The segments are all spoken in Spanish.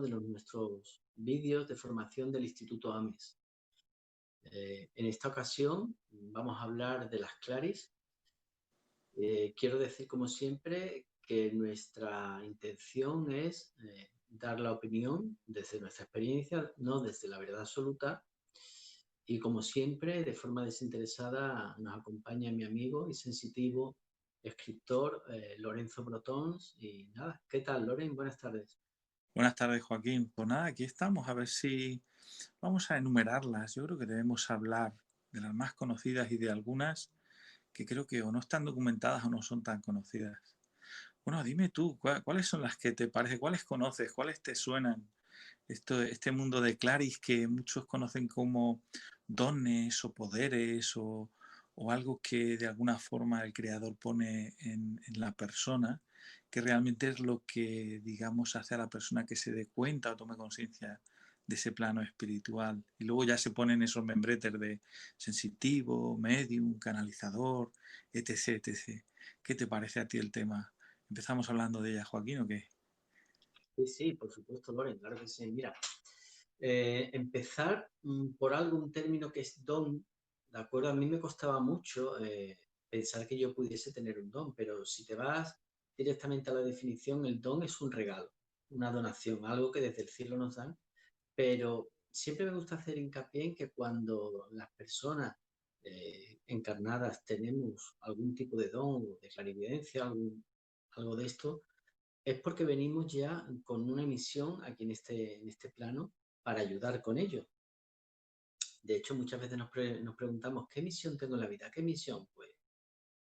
de nuestros vídeos de formación del Instituto AMES. En esta ocasión vamos a hablar de las claris. Quiero decir, como siempre, que nuestra intención es dar la opinión desde nuestra experiencia, no desde la verdad absoluta. Y como siempre, de forma desinteresada, nos acompaña mi amigo y sensitivo escritor Lorenzo Brotons. Y nada, ¿qué tal, Loren? Buenas tardes. Buenas tardes, Joaquín. Pues nada, aquí estamos, a ver si vamos a enumerarlas. Yo creo que debemos hablar de las más conocidas y de algunas que creo que o no están documentadas o no son tan conocidas. Bueno, dime tú, ¿cuáles son las que te parece? ¿Cuáles conoces? ¿Cuáles te suenan? Este mundo de claris que muchos conocen como dones o poderes o algo que de alguna forma el creador pone en la persona, que realmente es lo que, digamos, hace a la persona que se dé cuenta o tome conciencia de ese plano espiritual. Y luego ya se ponen esos membretes de sensitivo, medium, canalizador, etc, etc. ¿Qué te parece a ti el tema? ¿Empezamos hablando de ella, Joaquín, o qué? Sí, sí, por supuesto, Loren, claro que sí. Mira, empezar por un término que es don, ¿de acuerdo? A mí me costaba mucho pensar que yo pudiese tener un don, pero si te vas directamente a la definición, el don es un regalo, una donación, algo que desde el cielo nos dan, pero siempre me gusta hacer hincapié en que cuando las personas encarnadas tenemos algún tipo de don o de clarividencia, algo de esto, es porque venimos ya con una misión aquí en este plano para ayudar con ello. De hecho, muchas veces nos preguntamos, ¿qué misión tengo en la vida? ¿Qué misión? Pues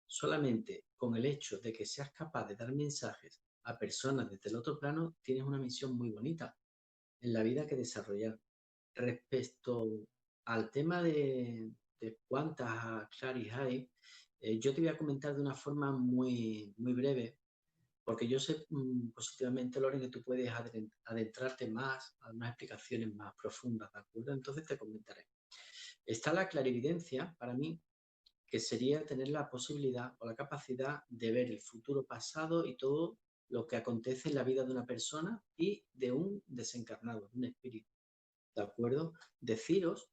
solamente con el hecho de que seas capaz de dar mensajes a personas desde el otro plano, tienes una misión muy bonita en la vida que desarrollar. Respecto al tema de cuántas claris hay, yo te voy a comentar de una forma muy breve, porque yo sé positivamente, Loren, que tú puedes adentrarte más a unas explicaciones más profundas, ¿de acuerdo? Entonces te comentaré. Está la clarividencia, para mí, que sería tener la posibilidad o la capacidad de ver el futuro pasado y todo lo que acontece en la vida de una persona y de un desencarnado, de un espíritu, ¿de acuerdo? Deciros,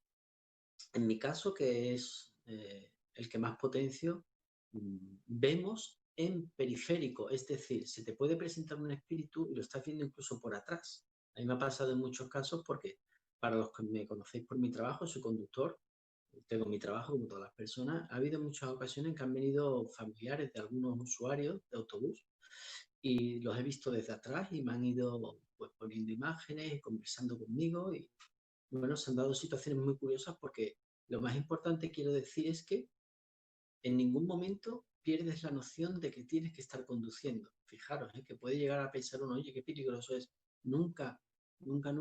en mi caso, que es el que más potencio, vemos en periférico, es decir, se te puede presentar un espíritu y lo estás viendo incluso por atrás. A mí me ha pasado en muchos casos porque, para los que me conocéis por mi trabajo, soy conductor, tengo mi trabajo como todas las personas, ha habido muchas ocasiones en que han venido familiares de algunos usuarios de autobús y los he visto desde atrás y me han ido pues poniendo imágenes y conversando conmigo y bueno, se han dado situaciones muy curiosas porque lo más importante quiero decir es que en ningún momento pierdes la noción de que tienes que estar conduciendo. Fijaros, que puede llegar a pensar uno, oye, qué peligroso es. Nunca, nunca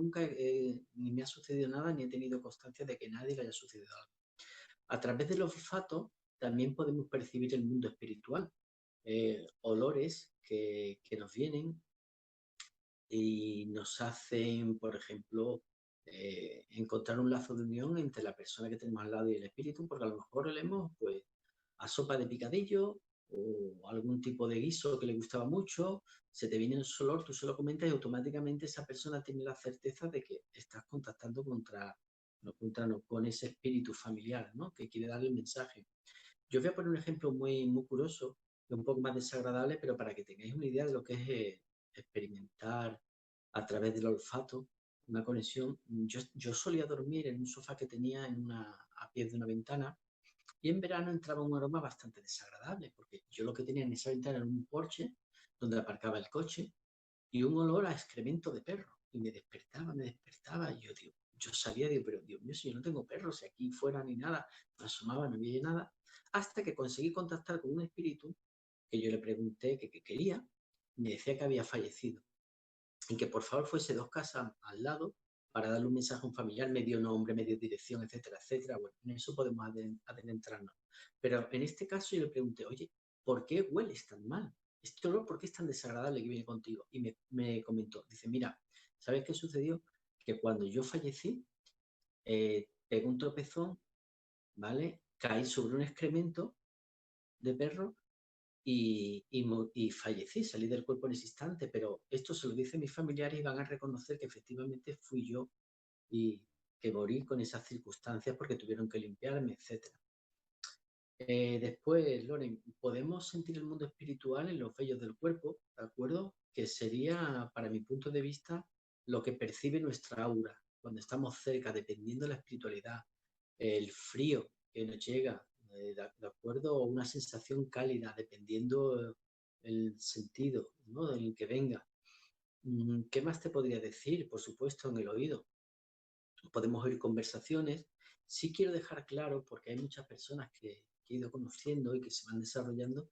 ni me ha sucedido nada ni he tenido constancia de que nadie le haya sucedido algo. A través del olfato también podemos percibir el mundo espiritual, olores que nos vienen y nos hacen, por ejemplo, encontrar un lazo de unión entre la persona que tenemos al lado y el espíritu, porque a lo mejor olemos pues, a sopa de picadillo o algún tipo de guiso que le gustaba mucho, se te viene el olor, tú se lo comentas y automáticamente esa persona tiene la certeza de que estás contactando con ese espíritu familiar, ¿no? Que quiere darle el mensaje. Yo voy a poner un ejemplo muy curioso, un poco más desagradable, pero para que tengáis una idea de lo que es experimentar a través del olfato una conexión. Yo solía dormir en un sofá que tenía a pie de una ventana y en verano entraba un aroma bastante desagradable, porque yo lo que tenía en esa ventana era un porche donde aparcaba el coche y un olor a excremento de perro. Y me despertaba, y yo sabía, digo, pero Dios mío, si yo no tengo perros, si aquí fuera ni nada, me asomaba, no había nada, hasta que conseguí contactar con un espíritu que yo le pregunté qué quería, y me decía que había fallecido y que por favor fuese 2 casas al lado para darle un mensaje a un familiar, medio nombre, medio dirección, etcétera, etcétera. Bueno, en eso podemos adentrarnos. Pero en este caso yo le pregunté, oye, ¿por qué hueles tan mal? ¿Este olor por qué es tan desagradable que viene contigo? Y me comentó, dice, mira, ¿sabes qué sucedió? Que cuando yo fallecí, pegué un tropezón, ¿vale? Caí sobre un excremento de perro y fallecí, salí del cuerpo en ese instante, pero esto se lo dicen mis familiares y van a reconocer que efectivamente fui yo y que morí con esas circunstancias porque tuvieron que limpiarme, etcétera. Después, Loren, podemos sentir el mundo espiritual en los vellos del cuerpo, ¿de acuerdo? Que sería, para mi punto de vista, lo que percibe nuestra aura cuando estamos cerca, dependiendo de la espiritualidad, el frío que nos llega, ¿de acuerdo? O una sensación cálida, dependiendo el sentido, ¿no? Del que venga. ¿Qué más te podría decir? Por supuesto, en el oído podemos oír conversaciones. Sí quiero dejar claro, porque hay muchas personas que he ido conociendo y que se van desarrollando,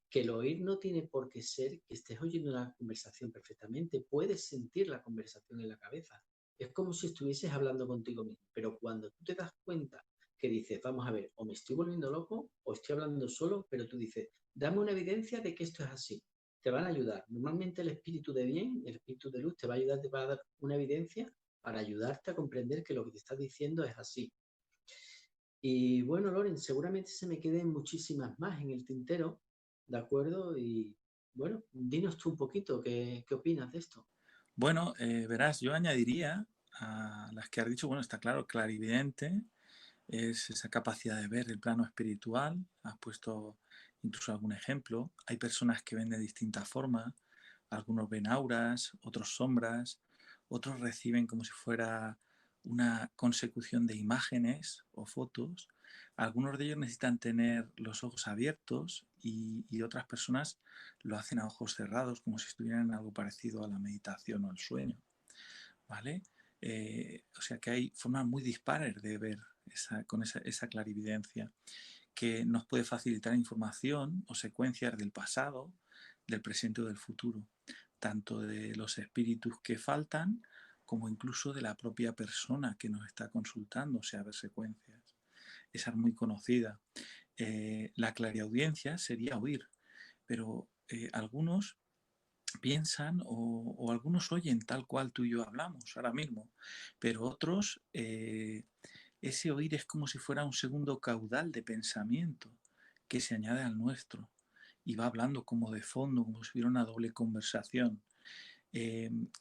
que el oír no tiene por qué ser que estés oyendo una conversación perfectamente. Puedes sentir la conversación en la cabeza. Es como si estuvieses hablando contigo mismo. Pero cuando tú te das cuenta que dices, vamos a ver, o me estoy volviendo loco o estoy hablando solo, pero tú dices, dame una evidencia de que esto es así. Te van a ayudar. Normalmente el espíritu de bien, el espíritu de luz, te va a ayudar, te va a dar una evidencia para ayudarte a comprender que lo que te estás diciendo es así. Y bueno, Loren, seguramente se me queden muchísimas más en el tintero, ¿de acuerdo? Y bueno, dinos tú un poquito, ¿qué opinas de esto? Bueno, verás, yo añadiría a las que has dicho, bueno, está claro, clarividente, es esa capacidad de ver el plano espiritual. Has puesto incluso algún ejemplo. Hay personas que ven de distintas formas. Algunos ven auras, otros sombras, otros reciben como si fuera una consecución de imágenes o fotos. Algunos de ellos necesitan tener los ojos abiertos y otras personas lo hacen a ojos cerrados, como si estuvieran en algo parecido a la meditación o el sueño. ¿Vale? O sea que hay formas muy dispares de ver con esa clarividencia que nos puede facilitar información o secuencias del pasado, del presente o del futuro, tanto de los espíritus que faltan como incluso de la propia persona que nos está consultando, o sea, ver secuencias. Esa es muy conocida. La clariaudiencia sería oír, pero algunos piensan o algunos oyen tal cual tú y yo hablamos ahora mismo, pero otros, ese oír es como si fuera un segundo caudal de pensamiento que se añade al nuestro y va hablando como de fondo, como si hubiera una doble conversación.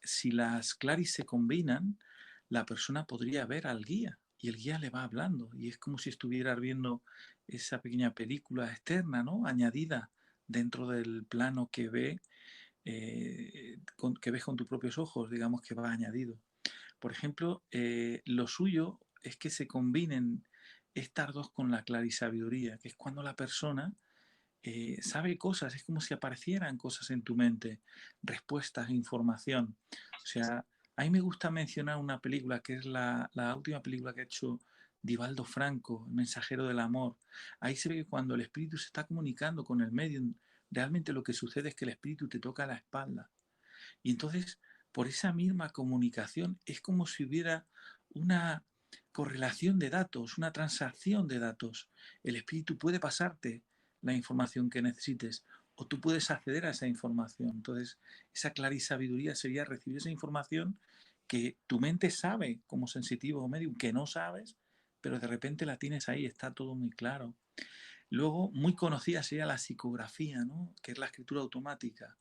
Si las claris se combinan, la persona podría ver al guía y el guía le va hablando y es como si estuviera viendo esa pequeña película externa, ¿no? Añadida dentro del plano que ve que ves con tus propios ojos, digamos que va añadido. Por ejemplo, lo suyo es que se combinen estas dos con la clarisabiduría, que es cuando la persona sabe cosas, es como si aparecieran cosas en tu mente, respuestas, información. O sea, a mí me gusta mencionar una película que es la última película que ha hecho Divaldo Franco, El mensajero del amor. Ahí se ve que cuando el espíritu se está comunicando con el medium, realmente lo que sucede es que el espíritu te toca la espalda. Y entonces, por esa misma comunicación, es como si hubiera una correlación de datos, una transacción de datos. El espíritu puede pasarte la información que necesites o tú puedes acceder a esa información. Entonces, esa clarisabiduría sería recibir esa información que tu mente sabe como sensitivo o medium, que no sabes, pero de repente la tienes ahí, está todo muy claro. Luego, muy conocida sería la psicografía, ¿no? Que es la escritura automática.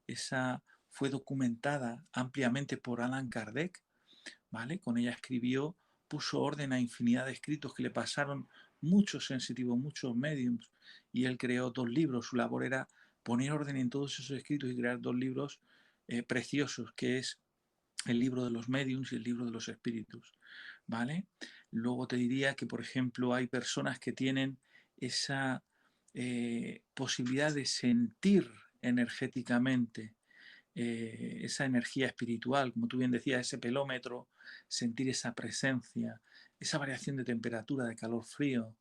Esa fue documentada ampliamente por Allan Kardec, ¿vale? Con ella escribió, puso orden a infinidad de escritos que le pasaron muchos sensitivos, muchos mediums, y él creó 2 libros. Su labor era poner orden en todos esos escritos y crear 2 libros preciosos, que es el libro de los mediums y el libro de los espíritus, ¿vale? Luego te diría que, por ejemplo, hay personas que tienen esa posibilidad de sentir energéticamente esa energía espiritual, como tú bien decías, ese pelómetro, sentir esa presencia, esa variación de temperatura, de calor-frío,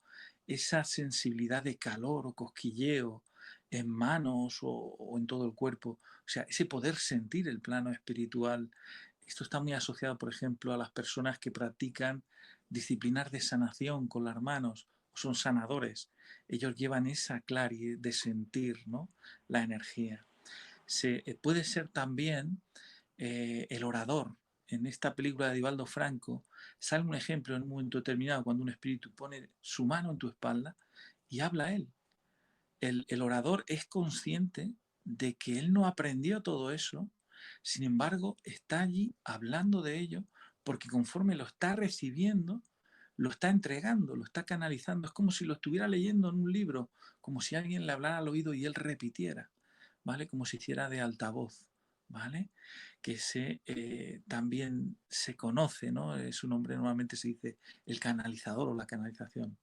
esa sensibilidad de calor o cosquilleo en manos o en todo el cuerpo, o sea, ese poder sentir el plano espiritual. Esto está muy asociado, por ejemplo, a las personas que practican disciplinas de sanación con las manos, o son sanadores. Ellos llevan esa claridad de sentir, ¿no? La energía. Puede ser también el orador. En esta película de Divaldo Franco sale un ejemplo en un momento determinado cuando un espíritu pone su mano en tu espalda y habla a él. el orador es consciente de que él no aprendió todo eso, sin embargo, está allí hablando de ello porque conforme lo está recibiendo, lo está entregando, lo está canalizando. Es como si lo estuviera leyendo en un libro, como si alguien le hablara al oído y él repitiera, ¿vale? Como si hiciera de altavoz, ¿vale? Que también se conoce, ¿no? Su nombre normalmente se dice el canalizador o la canalización.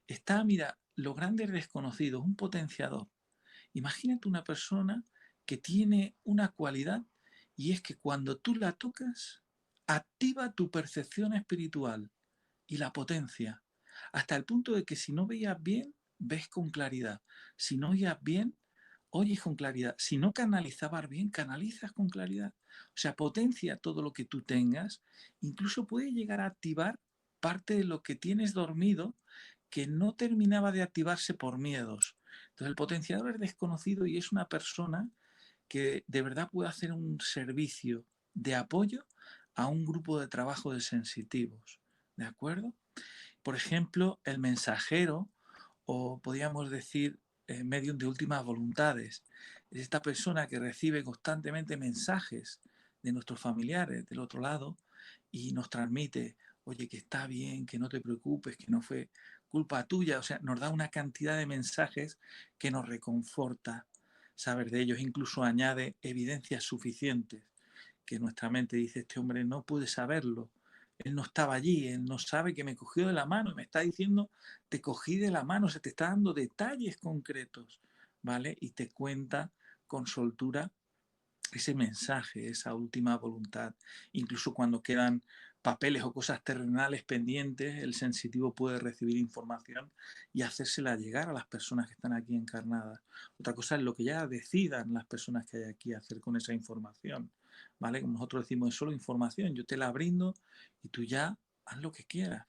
Está, mira, los grandes desconocidos, un potenciador. Imagínate una persona que tiene una cualidad y es que cuando tú la tocas, activa tu percepción espiritual y la potencia, hasta el punto de que si no veías bien, ves con claridad. Si no oías bien, oyes con claridad. Si no canalizabas bien, canalizas con claridad. O sea, potencia todo lo que tú tengas, incluso puede llegar a activar parte de lo que tienes dormido que no terminaba de activarse por miedos. Entonces el potenciador es desconocido y es una persona que de verdad puede hacer un servicio de apoyo a un grupo de trabajo de sensitivos. ¿De acuerdo? Por ejemplo, el mensajero, o podríamos decir medium de últimas voluntades, es esta persona que recibe constantemente mensajes de nuestros familiares del otro lado y nos transmite, oye, que está bien, que no te preocupes, que no fue culpa tuya. O sea, nos da una cantidad de mensajes que nos reconforta saber de ellos. Incluso añade evidencias suficientes que nuestra mente dice, este hombre no puede saberlo. Él no estaba allí, él no sabe que me cogió de la mano y me está diciendo, te cogí de la mano, se te está dando detalles concretos, ¿vale? Y te cuenta con soltura ese mensaje, esa última voluntad. Incluso cuando quedan papeles o cosas terrenales pendientes, el sensitivo puede recibir información y hacérsela llegar a las personas que están aquí encarnadas. Otra cosa es lo que ya decidan las personas que hay aquí hacer con esa información, ¿vale? Como nosotros decimos, es solo información, yo te la brindo y tú ya haz lo que quieras.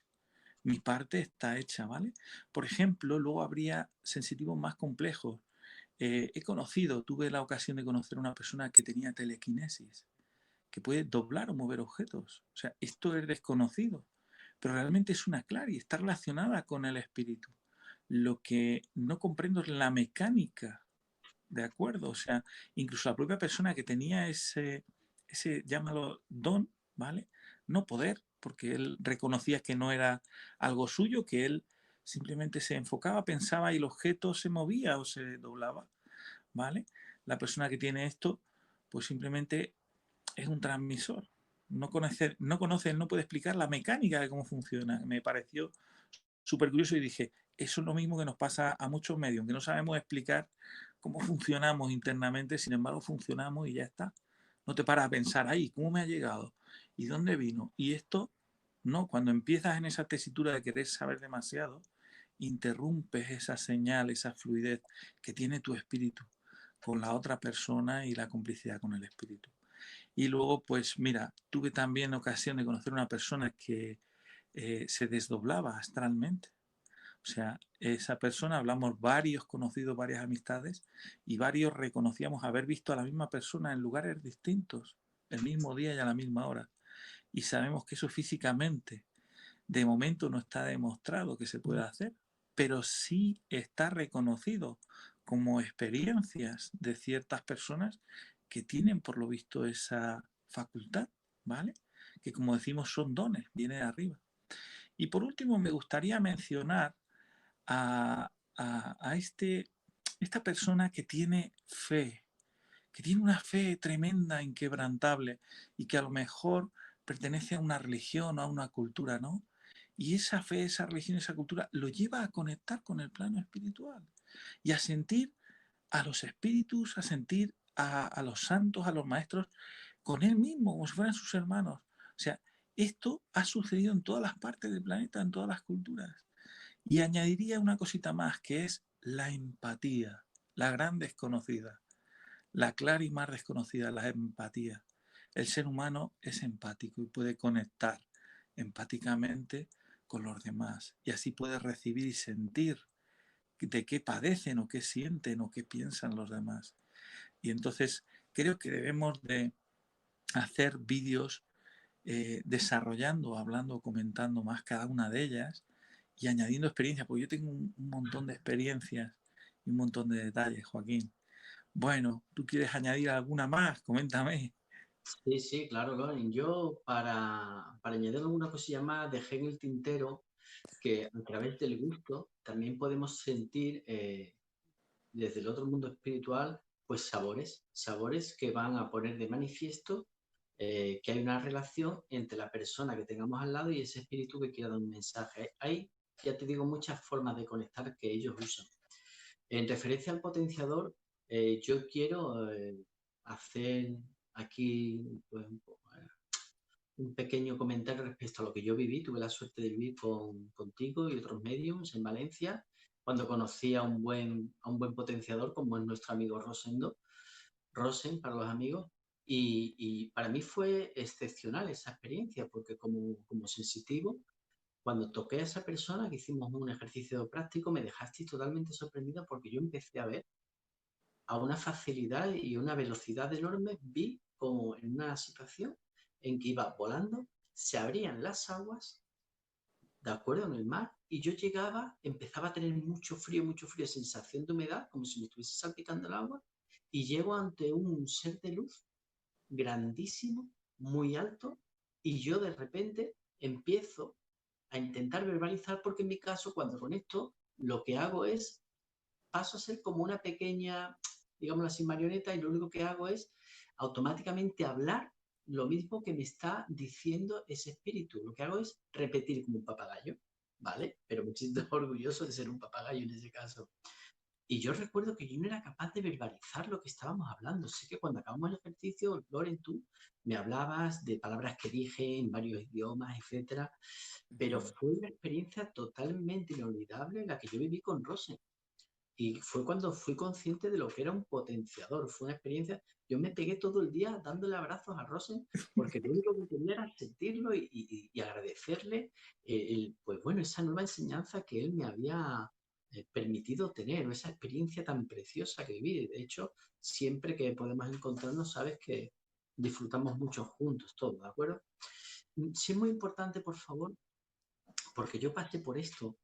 Mi parte está hecha, ¿vale? Por ejemplo, luego habría sensitivos más complejos. Tuve la ocasión de conocer a una persona que tenía telequinesis, que puede doblar o mover objetos. O sea, esto es desconocido, pero realmente es una clara y está relacionada con el espíritu. Lo que no comprendo es la mecánica, ¿de acuerdo? O sea, incluso la propia persona que tenía llámalo don, ¿vale? No poder, porque él reconocía que no era algo suyo, que él simplemente se enfocaba, pensaba y el objeto se movía o se doblaba. ¿Vale? La persona que tiene esto, pues simplemente es un transmisor. No puede explicar la mecánica de cómo funciona. Me pareció súper curioso y dije, eso es lo mismo que nos pasa a muchos medios, que no sabemos explicar cómo funcionamos internamente, sin embargo funcionamos y ya está. No te paras a pensar, ahí, ¿cómo me ha llegado? ¿Y dónde vino? Y esto, no, cuando empiezas en esa tesitura de querer saber demasiado, interrumpes esa señal, esa fluidez que tiene tu espíritu con la otra persona y la complicidad con el espíritu. Y luego, pues mira, tuve también ocasión de conocer una persona que se desdoblaba astralmente. O sea, esa persona, hablamos varios conocidos, varias amistades, y varios reconocíamos haber visto a la misma persona en lugares distintos, el mismo día y a la misma hora. Y sabemos que eso físicamente, de momento no está demostrado que se pueda hacer, pero sí está reconocido como experiencias de ciertas personas que tienen por lo visto esa facultad, ¿vale? Que como decimos son dones, viene de arriba. Y por último me gustaría mencionar a, esta persona que tiene fe, que tiene una fe tremenda, inquebrantable, y que a lo mejor pertenece a una religión o a una cultura, ¿no? Y esa fe, esa religión, esa cultura lo lleva a conectar con el plano espiritual y a sentir a los espíritus, a sentir a los santos, a los maestros, con él mismo, como si fueran sus hermanos. O sea, esto ha sucedido en todas las partes del planeta, en todas las culturas. Y añadiría una cosita más, que es la empatía, la gran desconocida, la clara y más desconocida, la empatía. El ser humano es empático y puede conectar empáticamente con los demás y así puede recibir y sentir de qué padecen o qué sienten o qué piensan los demás. Y entonces creo que debemos de hacer vídeos desarrollando, hablando, comentando más cada una de ellas y añadiendo experiencias, porque yo tengo un montón de experiencias y un montón de detalles, Joaquín. Bueno, ¿tú quieres añadir alguna más? Coméntame. Sí, sí, claro, Loren. Yo, para añadir alguna cosilla más, dejé en el tintero que a través del gusto también podemos sentir desde el otro mundo espiritual, pues sabores, sabores que van a poner de manifiesto que hay una relación entre la persona que tengamos al lado y ese espíritu que quiera dar un mensaje. Hay, ya te digo, muchas formas de conectar que ellos usan. En referencia al potenciador, yo quiero hacer aquí pues, un pequeño comentario respecto a lo que yo viví. Tuve la suerte de vivir contigo y otros mediums en Valencia, cuando conocí a un buen potenciador como es nuestro amigo Rosendo, Rosen para los amigos, y para mí fue excepcional esa experiencia, porque como sensitivo, cuando toqué a esa persona que hicimos un ejercicio práctico, me dejaste totalmente sorprendida porque yo empecé a ver a una facilidad y una velocidad enorme, vi como en una situación en que iba volando, se abrían las aguas, ¿de acuerdo? En el mar, y yo llegaba, empezaba a tener mucho frío, sensación de humedad, como si me estuviese salpicando el agua, y llego ante un ser de luz grandísimo, muy alto, y yo de repente empiezo a intentar verbalizar, porque en mi caso, cuando conecto, lo que hago es, paso a ser como una pequeña, digamos así, marioneta, y lo único que hago es automáticamente hablar lo mismo que me está diciendo ese espíritu. Lo que hago es repetir como un papagayo, ¿vale? Pero me siento orgulloso de ser un papagayo en ese caso. Y yo recuerdo que yo no era capaz de verbalizar lo que estábamos hablando. Sé que cuando acabamos el ejercicio, Loren, tú me hablabas de palabras que dije en varios idiomas, etcétera, pero fue una experiencia totalmente inolvidable la que yo viví con Rosen. Y fue cuando fui consciente de lo que era un potenciador. Fue una experiencia. Yo me pegué todo el día dándole abrazos a Rosen porque lo único que quería era sentirlo y agradecerle pues bueno, esa nueva enseñanza que él me había permitido tener, o esa experiencia tan preciosa que viví. De hecho, siempre que podemos encontrarnos, sabes que disfrutamos mucho juntos, todos, ¿de acuerdo? Sí es muy importante, por favor, porque yo pasé por esto,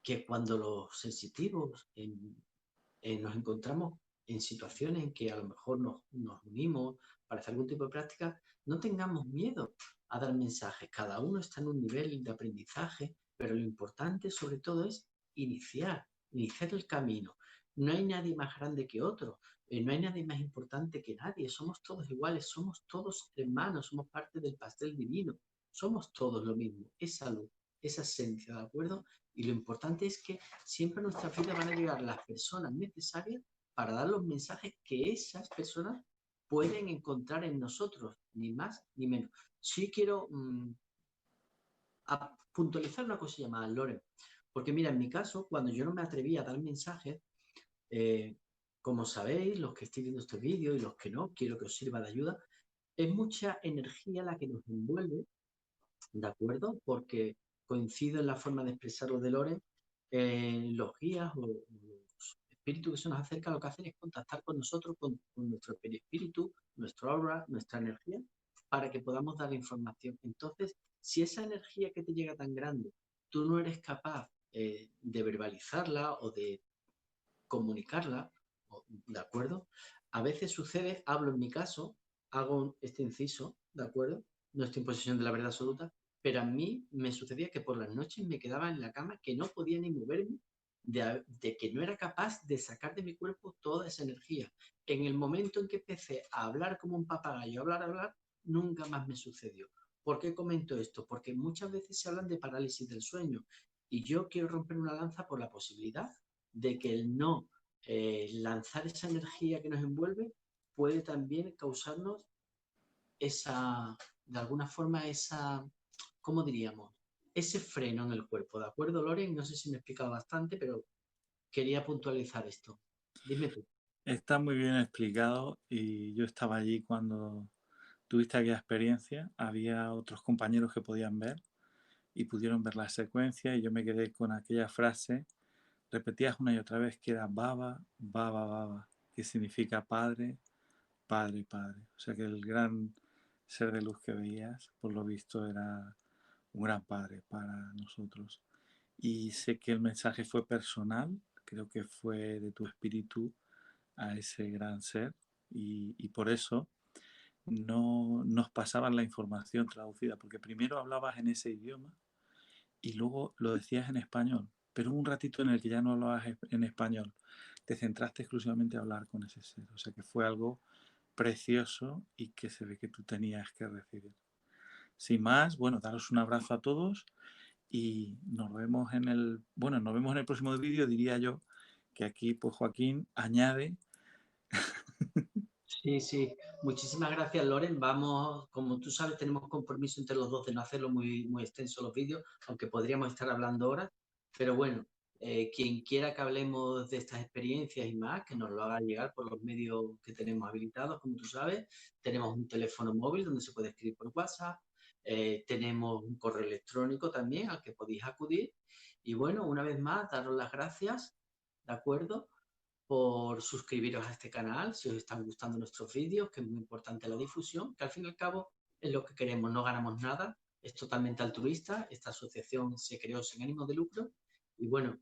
que cuando los sensitivos nos encontramos en situaciones en que a lo mejor nos unimos para hacer algún tipo de práctica, no tengamos miedo a dar mensajes. Cada uno está en un nivel de aprendizaje, pero lo importante sobre todo es iniciar el camino. No hay nadie más grande que otro, no hay nadie más importante que nadie, somos todos iguales, somos todos hermanos, somos parte del pastel divino, somos todos lo mismo, esa luz, esa esencia, ¿de acuerdo? Y lo importante es que siempre a nuestra vida van a llegar las personas necesarias para dar los mensajes que esas personas pueden encontrar en nosotros, ni más ni menos. Sí quiero puntualizar una cosa llamada Lore, porque mira, en mi caso, cuando yo no me atrevía a dar mensajes, eh, como sabéis, los que estéis viendo este vídeo y los que no, quiero que os sirva de ayuda, es mucha energía la que nos envuelve, ¿de acuerdo? Porque coincido en la forma de expresarlo de Lore, los guías o los espíritus que se nos acercan lo que hacen es contactar con nosotros, con nuestro perispíritu, nuestro aura, nuestra energía, para que podamos dar información. Entonces, si esa energía que te llega tan grande, tú no eres capaz de verbalizarla o de comunicarla, ¿de acuerdo? A veces sucede, hablo en mi caso, hago este inciso, ¿de acuerdo? No estoy en posesión de la verdad absoluta, pero a mí me sucedía que por las noches me quedaba en la cama que no podía ni moverme, de que no era capaz de sacar de mi cuerpo toda esa energía. En el momento en que empecé a hablar como un papagayo, hablar, nunca más me sucedió. ¿Por qué comento esto? Porque muchas veces se hablan de parálisis del sueño y yo quiero romper una lanza por la posibilidad de que el no lanzar esa energía que nos envuelve puede también causarnos esa, de alguna forma, esa, ¿cómo diríamos? Ese freno en el cuerpo, ¿de acuerdo, Loren? No sé si me he explicado bastante, pero quería puntualizar esto. Dime tú. Está muy bien explicado y yo estaba allí cuando tuviste aquella experiencia. Había otros compañeros que podían ver y pudieron ver la secuencia y yo me quedé con aquella frase, repetías una y otra vez que era Baba, Baba, Baba, que significa padre, padre, padre. O sea que el gran ser de luz que veías, por lo visto, era un gran padre para nosotros. Y sé que el mensaje fue personal, creo que fue de tu espíritu a ese gran ser y por eso no nos pasaban la información traducida, porque primero hablabas en ese idioma y luego lo decías en español, pero hubo un ratito en el que ya no hablabas en español, te centraste exclusivamente a hablar con ese ser, o sea que fue algo precioso y que se ve que tú tenías que recibir. Sin más, bueno, daros un abrazo a todos y nos vemos en el, bueno, nos vemos en el próximo vídeo, diría yo, que aquí pues Joaquín añade. Sí, sí. Muchísimas gracias, Loren. Vamos, como tú sabes, tenemos compromiso entre los dos de no hacerlo muy extenso los vídeos, aunque podríamos estar hablando horas. Pero bueno, quien quiera que hablemos de estas experiencias y más, que nos lo haga llegar por los medios que tenemos habilitados, como tú sabes. Tenemos un teléfono móvil donde se puede escribir por WhatsApp. Tenemos un correo electrónico también al que podéis acudir. Y bueno, una vez más, daros las gracias, ¿de acuerdo? Por suscribiros a este canal si os están gustando nuestros vídeos, que es muy importante la difusión, que al fin y al cabo es lo que queremos, no ganamos nada, es totalmente altruista, esta asociación se creó sin ánimo de lucro y bueno,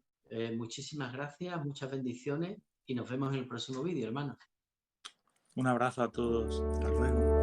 muchísimas gracias, muchas bendiciones y nos vemos en el próximo vídeo, hermanos. Un abrazo a todos, hasta luego.